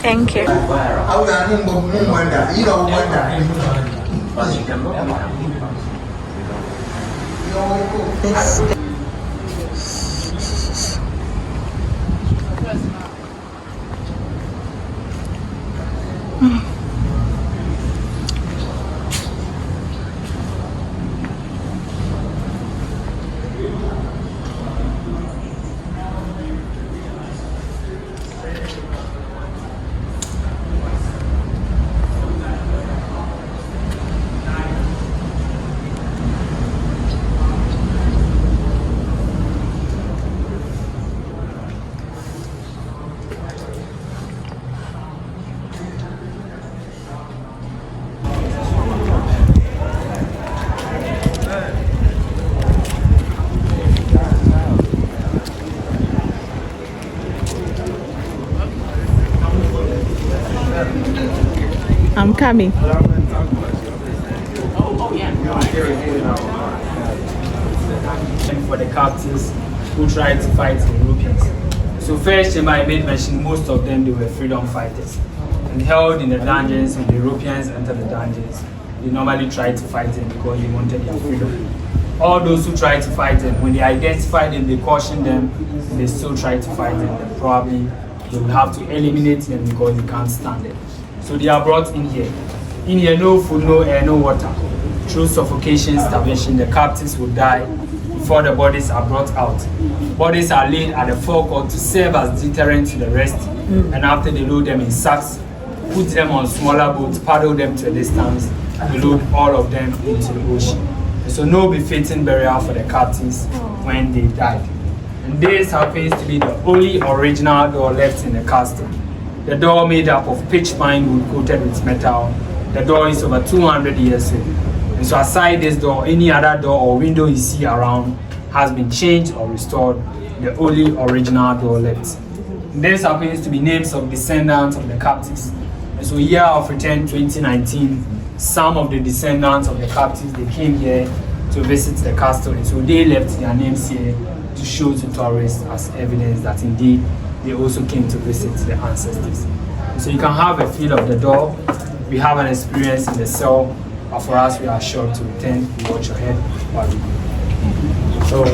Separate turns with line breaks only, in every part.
Thank you. This. I'm coming.
For the captives who tried to fight the Europeans. So first chamber I made mention, most of them, they were freedom fighters and held in the dungeons. When the Europeans entered the dungeons, they normally tried to fight them because they wanted their freedom. All those who tried to fight them, when they identified them, they cautioned them, and they still tried to fight them, then probably they will have to eliminate them because they can't stand it. So they are brought in here. In here, no food, no air, no water. Through suffocation, starvation, the captives will die before the bodies are brought out. Bodies are laid at the forecourt to serve as deterrent to the rest. And after they load them in sacks, put them on smaller boats, paddle them to a distance, and load all of them into the ocean. So no befitting burial for the captives when they died. And this happens to be the only original door left in the castle. The door made up of pitch pine wood coated with metal. The door is over 200 years old. And so aside this door, any other door or window you see around has been changed or restored. The only original door left. And this happens to be names of descendants of the captives. And so year of return 2019, some of the descendants of the captives, they came here to visit the castle. And so they left their names here to show to tourists as evidence that indeed they also came to visit the ancestors. So you can have a feel of the door. We have an experience in the cell, but for us, we are sure to return. You watch your head while we go.
So the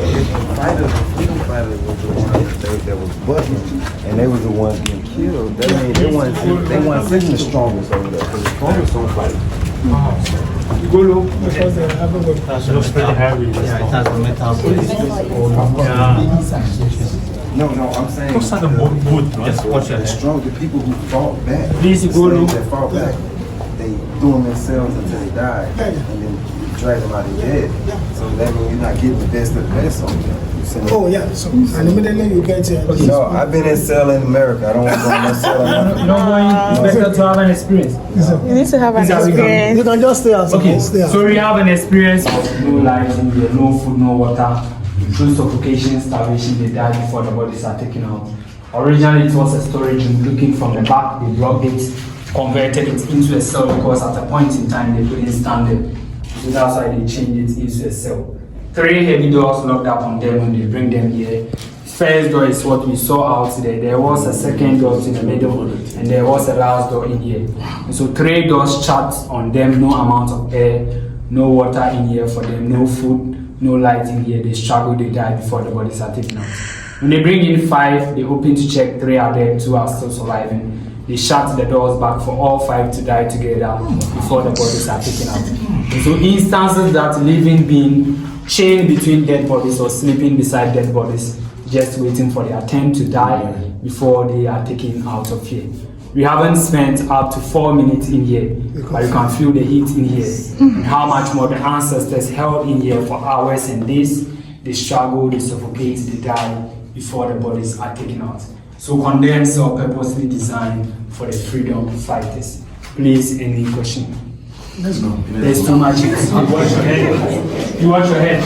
freedom fighters was the ones that was bucking, and they was the ones getting killed. That means they weren't sitting the strongest over there, because the strongest don't fight.
You go low.
Because they have a good passion. Looks pretty heavy. Yeah, it has a metal base.
No, I'm saying
Just watch your head.
strong. The people who fought back,
Please, you go low.
that fought back, they threw them themselves until they died, and then drag them out of dead. So that means you're not getting the best of the best on them.
Oh yeah, so and immediately you get here.
No, I've been in cell in America. I don't want to go in no cell.
You know what? It's better to have an experience.
You need to have an experience.
You can just stay outside.
Okay,
Stay outside.
so we have an experience of no light in here, no food, no water. Through suffocation, starvation, they died before the bodies are taken out. Originally, it was a storage room. Looking from the back, they blocked it, converted it into a cell because at a point in time they couldn't stand it. So that's why they changed it into a cell. 3 heavy doors locked up on them when they bring them here. First door is what we saw out there. There was a second door in the middle, and there was a last door in here. And so 3 doors shut on them, no amount of air, no water in here for them, no food, no light in here. They struggle, they die before the bodies are taken out. When they bring in 5, they open to check 3 are there, 2 are still surviving. They shut the doors back for all 5 to die together before the bodies are taken out. And so instances that living being chained between dead bodies or sleeping beside dead bodies, just waiting for their turn to die before they are taken out of here. We haven't spent up to 4 minutes in here, but you can feel the heat in here and how much more the ancestors held in here for hours and days. They struggle, they suffocate, they die before the bodies are taken out. So condensed or purposely designed for the freedom fighters. Please, any question?
Let's go.
There's too much. You watch your head. You watch your head.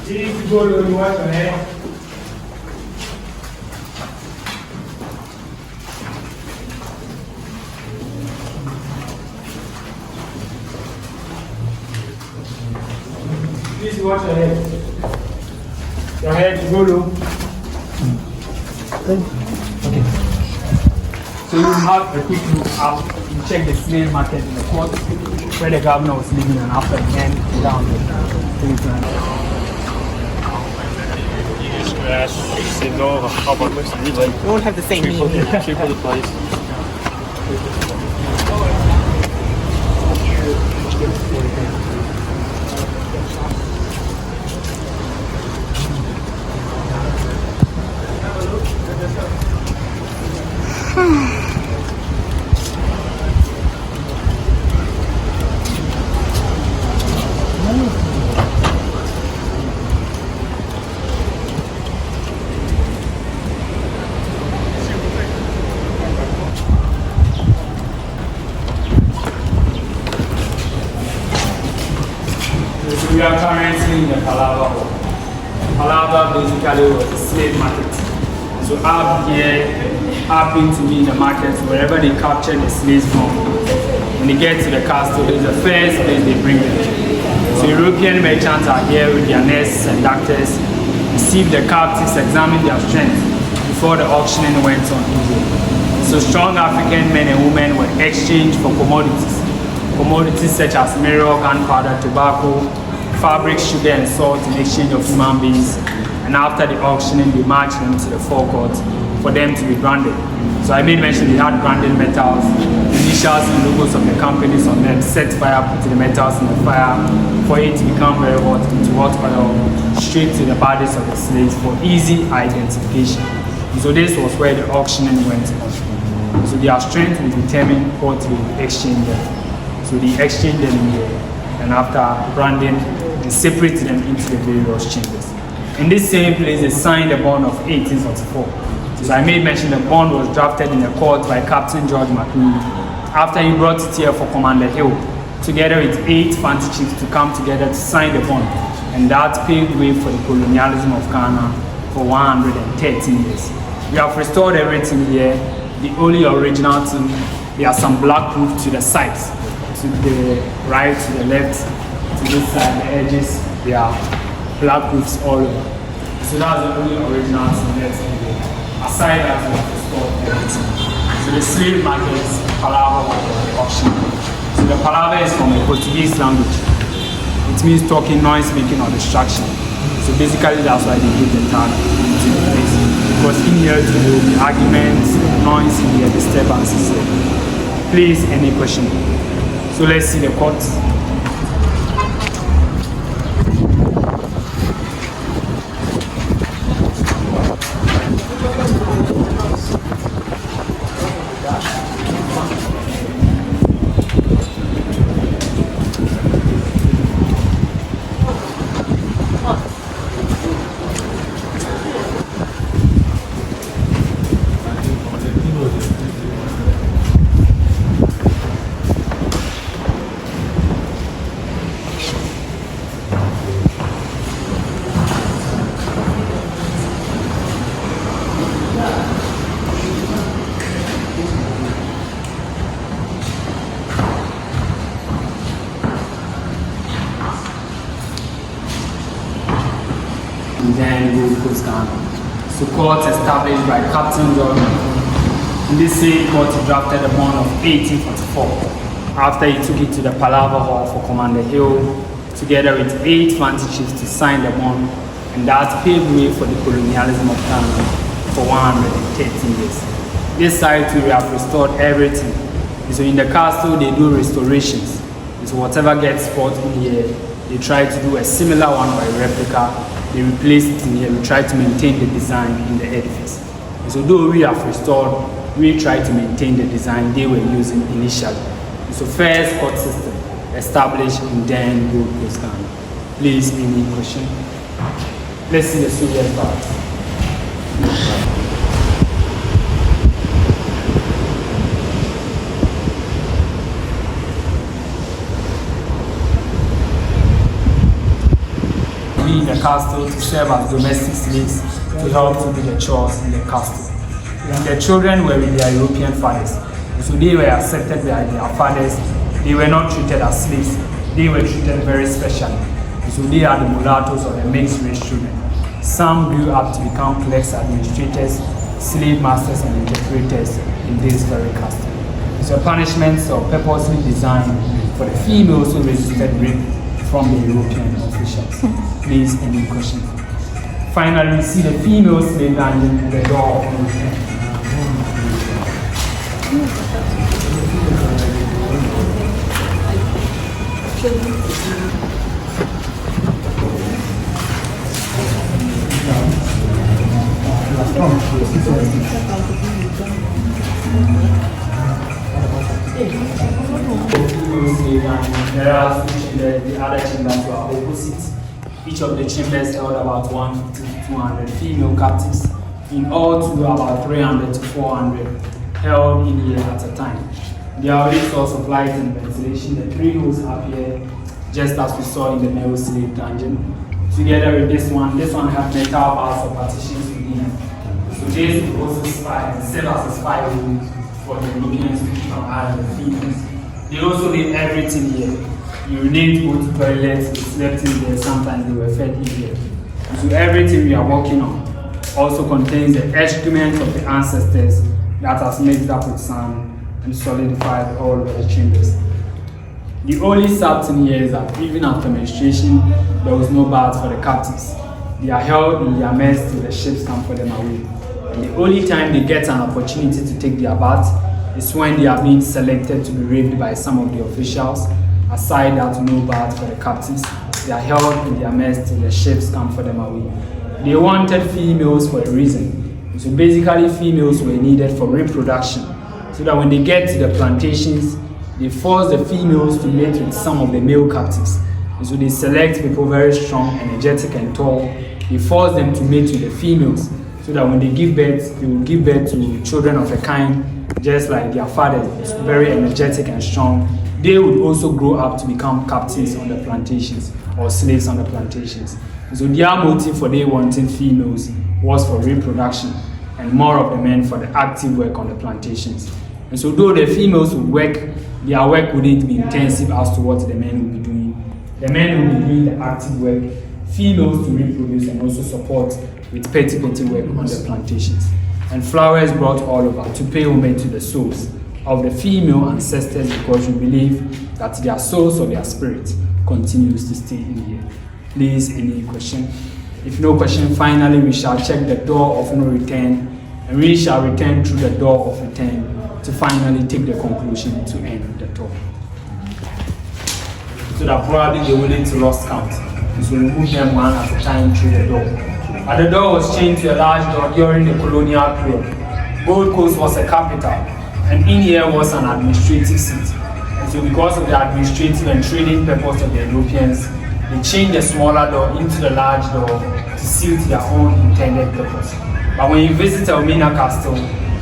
If you go to you watch your head. Please watch your head. Your head, go low. Okay. So you have a quick look up, you check the slave market in the court, where the governor was living, and after then down there.
We won't have the same meaning.
Cheaper the place.
We are currently in the Palava Hall. Palava basically was a slave market. So up here happened to be in the market wherever they captured the slaves from. When they get to the castle, it's the first place they bring them. So European merchants are here with their nurses and doctors, receive the captives, examine their strength before the auctioning went on. So strong African men and women were exchanged for commodities. Commodities such as mineral, gunpowder, tobacco, fabric, sugar, and salt in exchange of human beings. And after the auctioning, they marched them to the forecourt for them to be branded. So I made mention they had branded metals, initials and logos of the companies on them, set fire to the metals in the fire for it to become very hot into hot oil, straight to the bodies of the slaves for easy identification. So this was where the auctioning went on. So their strength will determine what will exchange them. So they exchanged them in here, and after branding, they separated them into the various chambers. In this same place, they signed the bond of 1844. So I made mention the bond was drafted in the court by Captain George McLean after he brought it here for Commander Hill, together with 8 fancy chiefs to come together to sign the bond. And that paved way for the colonialism of Ghana for 113 years. We have restored everything here. The only original thing, there are some black roof to the sides, to the right, to the left, to this side, the edges, there are black roofs all over. So that's the only original thing left here. Aside that, we have restored everything. So the slave market is Palava or auction. So the Palava is from the Portuguese language. It means talking, noise making, or distraction. So basically that's why they give the tag to the place. Because in here there will be arguments, noise in here, disturbances. Please, any question? So let's see the court. Then Gold Coast Ghana. So court established by Captain George. In this same court he drafted a bond of 1844 after he took it to the Palava Hall for Commander Hill together with 8 fancy chiefs to sign the bond, and that paved way for the colonialism of Ghana for 113 years. This side too, we have restored everything. So in the castle they do restorations. So whatever gets spoiled in here, they try to do a similar one by replica. They replace it in here. We try to maintain the design in the edifice. And so though we have restored, we try to maintain the design they were using initially. And so first court system established in then Gold Coast Ghana. Please, any question? Let's see the Soviet part. In the castle to serve as domestic slaves to help to do the chores in the castle. And the children were with their European fathers. So they were accepted by their fathers. They were not treated as slaves. They were treated very specially. So they are the mulattoes or the mixed race children. Some grew up to become clerks, administrators, slave masters, and interpreters in this very custom. So punishments are purposely designed for the females who resisted rape from the European officials. Please, any question? Finally, we see the female slave dungeon at the door of no return. There are the other chambers were opposite. Each of the chambers held about 150 to 200 female captives. In all, to about 300 to 400 held in here at a time. There are only source of light and ventilation. The three holes appear just as we saw in the male slave dungeon. Together with this one has metal bars or partitions within. So this will also serve as a spy room for the Europeans to keep an eye on the females. They also did everything here. Urinate, go to toilets, they slept in there, sometimes they were fed in here. So everything we are working on also contains the excrement of the ancestors that has mixed up with sand and solidified all of the chambers. The only sad thing here is that even after menstruation, there was no bath for the captives. They are held in their mess till the ships come for them away. And the only time they get an opportunity to take their bath is when they are being selected to be raped by some of the officials. Aside that, no bath for the captives. They are held in their mess till the ships come for them away. They wanted females for a reason. So basically, females were needed for reproduction, so that when they get to the plantations, they force the females to mate with some of the male captives. And so they select people very strong, energetic, and tall. They force them to mate with the females, so that when they give birth, they will give birth to children of a kind, just like their fathers, very energetic and strong. They would also grow up to become captives on the plantations or slaves on the plantations. And so their motive for they wanting females was for reproduction, and more of the men for the active work on the plantations. And so though the females would work, their work wouldn't be intensive as to what the men would be doing. The men would be doing the active work, females to reproduce and also support with petty work on the plantations. And flowers brought all over to pay homage to the souls of the female ancestors, because we believe that their souls or their spirit continues to stay in here. Please, any question? If no question, finally we shall check the door of no return, and we shall return through the door of return to finally take the conclusion to end the talk. So that probably they will need to lost count. So we move them one at a time through the door. And the door was changed to a large door during the colonial period. Gold Coast was a capital, and in here was an administrative seat. And so because of the administrative and trading purpose of the Europeans, they changed the smaller door into the large door to suit their own intended purpose. But when you visit Elmina Castle,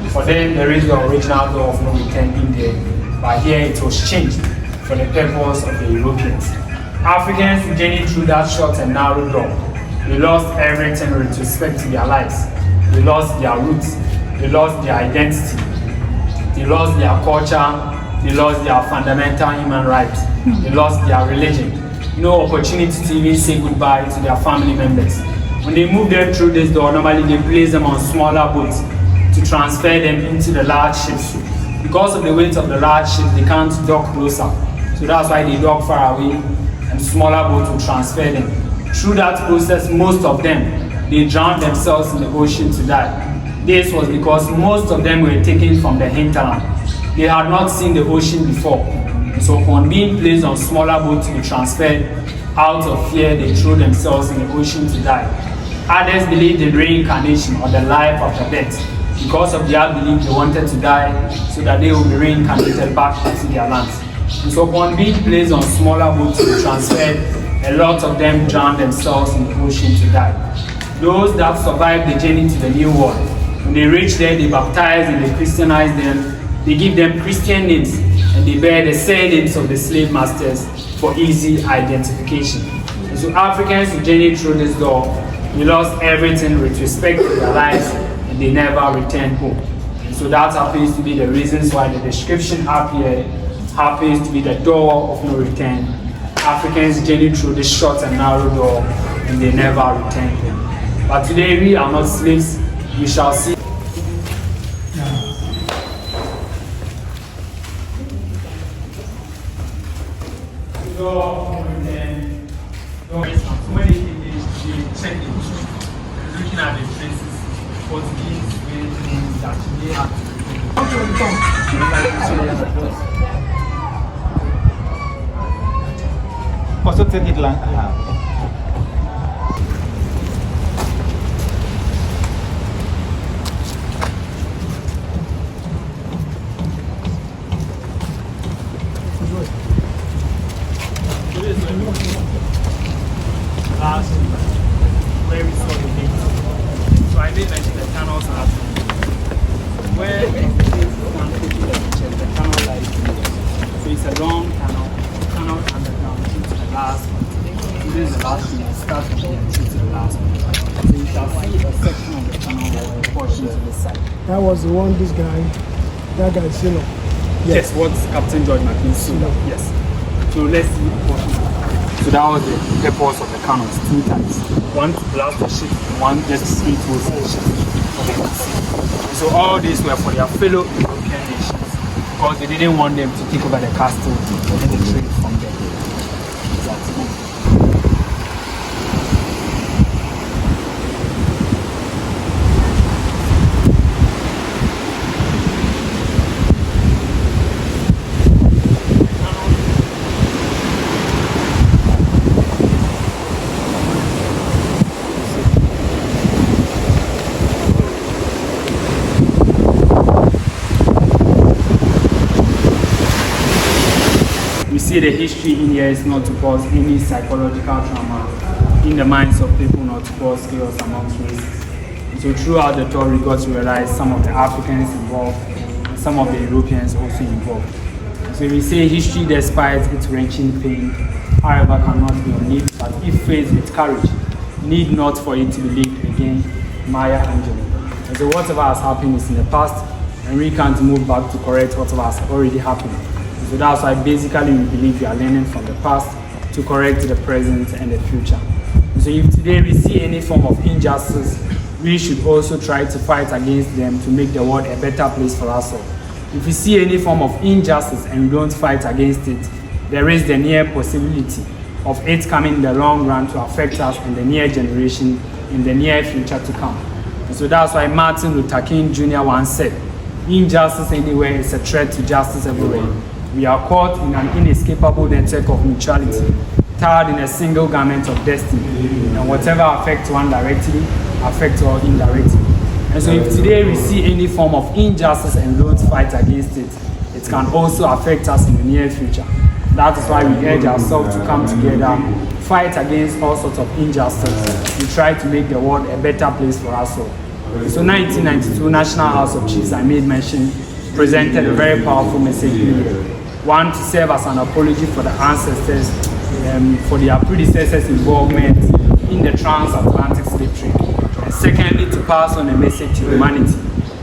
for them there is the original door of no return in there, but here it was changed for the purpose of the Europeans. Africans who journeyed through that short and narrow door, they lost everything with respect to their lives. They lost their roots, they lost their identity, they lost their culture, they lost their fundamental human rights, they lost their religion. No opportunity to even say goodbye to their family members. When they move them through this door, normally they place them on smaller boats to transfer them into the large ships. Because of the weight of the large ships, they can't dock closer. So that's why they dock far away, and smaller boats will transfer them. Through that process, most of them, they drowned themselves in the ocean to die. This was because most of them were taken from the hinterland. They had not seen the ocean before. So upon being placed on smaller boats to be transferred, out of fear, they threw themselves in the ocean to die. Others believed in reincarnation or the life after death. Because of their belief, they wanted to die so that they would be reincarnated back into their lands. And so upon being placed on smaller boats to be transferred, a lot of them drowned themselves in the ocean to die. Those that survived the journey to the New World, when they reach there, they baptize and they Christianize them. They give them Christian names, and they bear the surnames of the slave masters for easy identification. And so Africans who journeyed through this door, they lost everything with respect to their lives, and they never returned home. And so that happens to be the reasons why the description up here happens to be the door of no return. Africans journeyed through this short and narrow door, and they never returned home. But today we are not slaves. We shall see. Looking at the faces, Portuguese, that they have.
Posso ter ido lá?
Last where we saw the things. So I made mention the tunnels are where the tunnel lies. So it's a long tunnel underground into the last one. So this is the last one. It starts from here to the last one. So you shall see a section of the tunnel or a portion to the side.
That was the one that guy Sino.
Yes, what Captain George McLean said. Yes. So let's see the portion. So that was the purpose of the cannons, 2 times. One to blast the ship, one just to see towards the ship. So all these were for their fellow European nations because they didn't want them to take over the castle and the trade from them. Exactly. See, the history in here is not to cause any psychological trauma in the minds of people, not to cause chaos amongst races. And so throughout the tour, we got to realize some of the Africans involved and some of the Europeans also involved. And so we say history, despite its wrenching pain, however, cannot be unleashed, but if faced with courage, need not for it to be lived again. Maya Angelou. And so whatever has happened is in the past, and we can't move back to correct whatever has already happened. So that's why basically we believe we are learning from the past to correct the present and the future. So if today we see any form of injustice, we should also try to fight against them to make the world a better place for us all. If we see any form of injustice and we don't fight against it, there is the near possibility of it coming in the long run to affect us in the near generation, in the near future to come. And so that's why Martin Luther King Jr. once said, injustice anywhere is a threat to justice everywhere. We are caught in an inescapable network of mutuality, tied in a single garment of destiny, and whatever affects one directly, affects all indirectly. And so if today we see any form of injustice and don't fight against it, it can also affect us in the near future. That is why we urge ourselves to come together, fight against all sorts of injustice, and try to make the world a better place for us all. So 1992 National House of Chiefs, I made mention, presented a very powerful message here. One, to serve as an apology for the ancestors, for their predecessors' involvement in the transatlantic slave trade. And secondly, to pass on a message to humanity,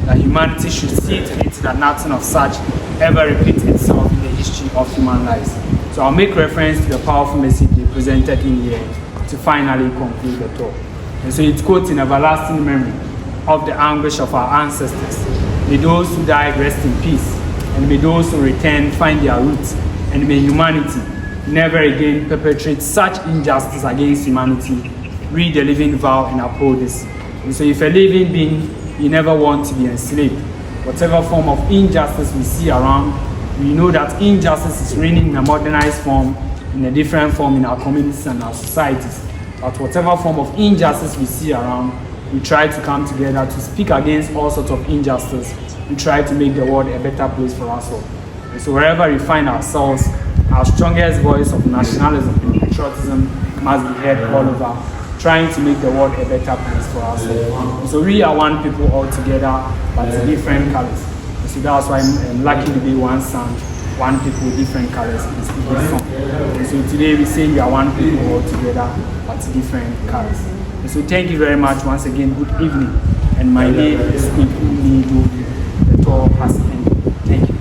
that humanity should see to it that nothing of such ever repeats itself in the history of human lives. So I'll make reference to the powerful message they presented in here to finally conclude the talk. And so it quotes in everlasting memory of the anguish of our ancestors. May those who died rest in peace, and may those who return find their roots, and may humanity never again perpetrate such injustice against humanity. Read the living vow and uphold this. And so if a living being, you never want to be enslaved. Whatever form of injustice we see around, we know that injustice is reigning in a modernized form, in a different form in our communities and our societies. But whatever form of injustice we see around, we try to come together to speak against all sorts of injustice. We try to make the world a better place for us all. And so wherever we find ourselves, our strongest voice of nationalism and patriotism must be heard all over, trying to make the world a better place for us all. And so we are one people all together, but different colors. And so that's why I'm lucky to be one sound, one people, different colors in this song. And so today we say we are one people all together, but different colors. And so thank you very much once again. Good evening. And my name is Nidu. The tour has ended. Thank you.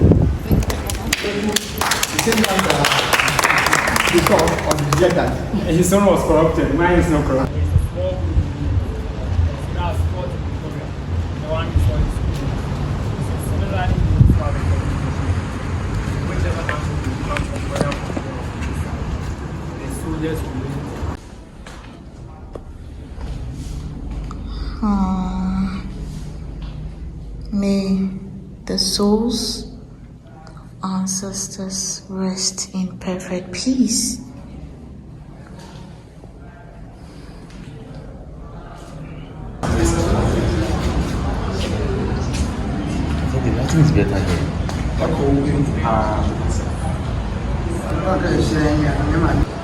His son was corrupted.
Mine is not corrupted.
May the souls of ancestors rest in perfect peace.
Nothing's better here.
Okay,